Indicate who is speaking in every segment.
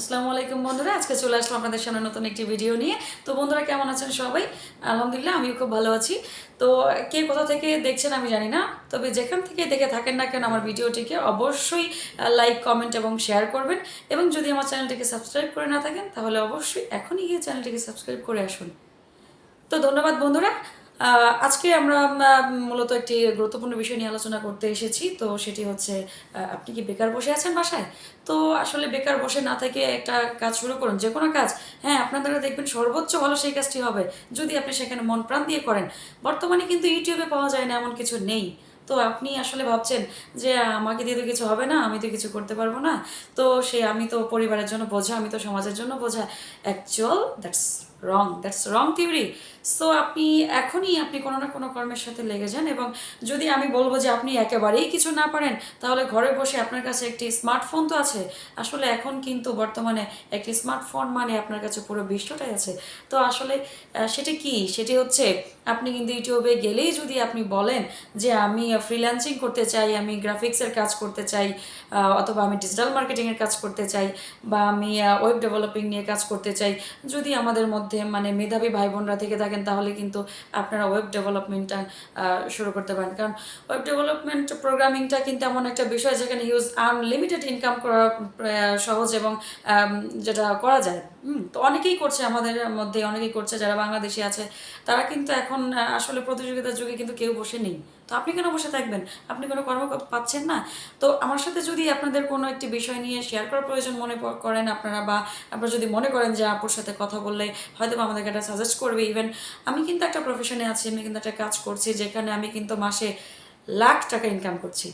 Speaker 1: আসসালামু আলাইকুম বন্ধুরা, আজকে চলে আসলাম আপনাদের সামনে নতুন একটি ভিডিও নিয়ে। তো বন্ধুরা কেমন আছেন সবাই? আলহামদুলিল্লাহ আমিও খুব ভালো আছি। তো কে কোথা থেকে দেখছেন আমি জানি না, তবে যেখান থেকে দেখে থাকেন না কেন আমার ভিডিওটিকে অবশ্যই লাইক, কমেন্ট এবং শেয়ার করবেন। এবং যদি আমার চ্যানেলটিকে সাবস্ক্রাইব করে না থাকেন তাহলে অবশ্যই এখনই গিয়ে চ্যানেলটিকে সাবস্ক্রাইব করে আসুন। তো ধন্যবাদ বন্ধুরা। আজকে আমরা মূলত একটি গুরুত্বপূর্ণ বিষয় নিয়ে আলোচনা করতে এসেছি। তো সেটি হচ্ছে, আপনি কি বেকার বসে আছেন বাসায়? তো আসলে বেকার বসে না থেকে একটা কাজ শুরু করুন, যে কোনো কাজ। হ্যাঁ, আপনার দ্বারা দেখবেন সর্বোচ্চ ভালো সেই কাজটি হবে যদি আপনি সেখানে মন প্রাণ দিয়ে করেন। বর্তমানে কিন্তু ইউটিউবে পাওয়া যায় না এমন কিছু নেই। তো আপনি আসলে ভাবছেন যে আমাকে দিয়ে তো কিছু হবে না, আমি তো কিছু করতে পারবো না। তো আমি তো পরিবারের জন্য বোঝা, আমি তো সমাজের জন্য বোঝা। Actual that's wrong theory. So আপনি কোনো না কোনো কর্মের সাথে লেগে যান। এবং যদি আমি বলবো যে আপনি একেবারেই কিছু না পারেন, তাহলে ঘরে বসে আপনার কাছে একটি স্মার্টফোন তো আছে। আসলে এখন কিন্তু বর্তমানে একটি স্মার্টফোন মানে আপনার কাছে পুরো বিশ্বটাই আছে। তো আসলে সেটি কি? সেটি হচ্ছে, আপনি কিন্তু ইউটিউবে গেলেই যদি আপনি বলেন যে আমি ফ্রিল্যান্সিং করতে চাই, আমি গ্রাফিক্সের কাজ করতে চাই, অথবা আমি ডিজিটাল মার্কেটিংয়ের কাজ করতে চাই, বা আমি ওয়েব ডেভেলপিং নিয়ে কাজ করতে চাই। যদি আমাদের মধ্যে মানে মেধাবী ভাই বোনরা থেকে থাকেন তাহলে কিন্তু আপনারা ওয়েব ডেভেলপমেন্টটা শুরু করতে পারেন। কারণ ওয়েব ডেভেলপমেন্ট প্রোগ্রামিংটা কিন্তু এমন একটা বিষয় যেখানে আনলিমিটেড ইনকাম করা সহজ, এবং যেটা করা যায়। তো অনেকেই করছে, আমাদের মধ্যে অনেকেই করছে যারা বাংলাদেশি আছে। তারা কিন্তু এখন আসলে প্রতিযোগিতার যুগে কিন্তু কেউ বসে নেই। তো আপনি কেন বসে থাকবেন? আপনি কোনো কর্ম পাচ্ছেন না। তো আমার সাথে যদি আপনাদের কোনো একটি বিষয় নিয়ে শেয়ার করার প্রয়োজন মনে করেন আপনারা, বা আপনারা যদি মনে করেন যে আপুর সাথে কথা বললে হয়তো বা আমাদেরকে একটা সাজেস্ট করবে। ইভেন আমি কিন্তু একটা প্রফেশনে আছি, আমি কিন্তু একটা কাজ করছি যেখানে আমি কিন্তু মাসে লাখ টাকা ইনকাম করছি।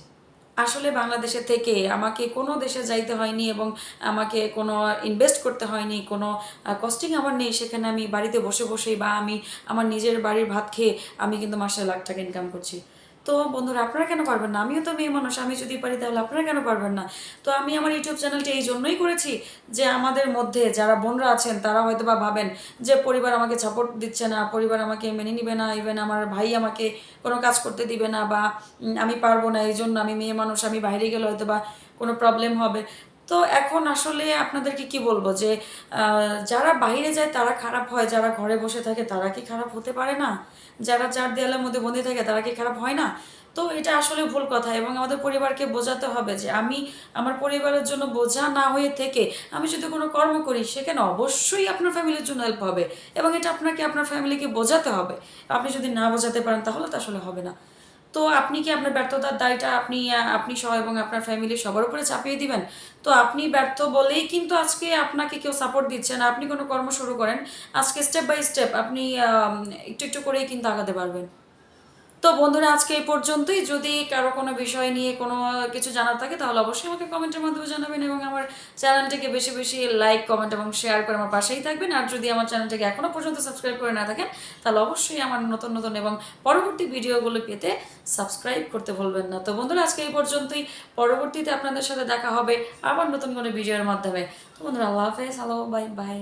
Speaker 1: আসলে বাংলাদেশে থেকে আমাকে কোনো দেশে যাইতে হয়নি, এবং আমাকে কোনো ইনভেস্ট করতে হয়নি, কোনো কস্টিং আমার নেই। সেখানে আমি বাড়িতে বসে বসেই, বা আমি আমার নিজের বাড়ির ভাত খেয়ে আমি কিন্তু মাসে লাখ টাকা ইনকাম করছি। তো বন্ধুরা, আপনারা কেন পারবেন না? আমিও তো মেয়ে মানুষ, আমি যদি পারি তাহলে আপনারা কেন পারবেন না? তো আমি আমার ইউটিউব চ্যানেলটি এই জন্যই করেছি যে আমাদের মধ্যে যারা বোনরা আছেন তারা হয়তো বা ভাবেন যে পরিবার আমাকে সাপোর্ট দিচ্ছে না, পরিবার আমাকে মেনে নিবে না, ইভেন আমার ভাই আমাকে কোনো কাজ করতে দিবে না, বা আমি পারবো না, এই জন্য আমি মেয়ে মানুষ, আমি বাইরে গেলে হয়তো বা কোনো প্রবলেম হবে। তো এখন আসলে আপনাদেরকে কি বলবো যে যারা বাইরে যায় তারা খারাপ হয়, যারা ঘরে বসে থাকে তারা কি খারাপ হতে পারে না? যারা চার দেয়ালের মধ্যে বন্দি থাকে তারা কি খারাপ হয় না? তো এটা আসলে ভুল কথা। এবং আমাদের পরিবারকে বোঝাতে হবে যে আমি আমার পরিবারের জন্য বোঝা না হয়ে থেকে আমি যদি কোনো কর্ম করি সেখানে অবশ্যই আপনার ফ্যামিলির জন্য হেল্প হবে, এবং এটা আপনাকে আপনার ফ্যামিলিকে বোঝাতে হবে। আপনি যদি না বোঝাতে পারেন তাহলে তো আসলে হবে না। তো আপনি কি আপনার ব্যর্থতার দায়টা আপনি সহ এবং আপনার ফ্যামিলি সবার উপরে চাপিয়ে দিবেন? তো আপনি ব্যর্থ বলেই কিন্তু আজকে আপনাকে কেউ সাপোর্ট দিচ্ছে না। আপনি কোনো কর্ম শুরু করেন, আজকে স্টেপ বাই স্টেপ আপনি একটু একটু করেই কিন্তু আগাতে পারবেন। তো বন্ধুরা, আজকে এই পর্যন্তই। যদি কারো কোনো বিষয় নিয়ে কোনো কিছু জানার থাকে তাহলে অবশ্যই আমাকে কমেন্টের মাধ্যমে জানাবেন, এবং আমার চ্যানেলটিকে বেশি বেশি লাইক, কমেন্ট এবং শেয়ার করে আমার পাশেই থাকবেন। আর যদি আমার চ্যানেলটিকে এখনও পর্যন্ত সাবস্ক্রাইব করে না থাকেন তাহলে অবশ্যই আমার নতুন নতুন এবং পরবর্তী ভিডিওগুলো পেতে সাবস্ক্রাইব করতে ভুলবেন না। তো বন্ধুরা, আজকে এই পর্যন্তই। পরবর্তীতে আপনাদের সাথে দেখা হবে আবার নতুন কোনো ভিডিওর মাধ্যমে। তো বন্ধুরা, আল্লাহ হাফেজ, হ্যালো, বাই বাই।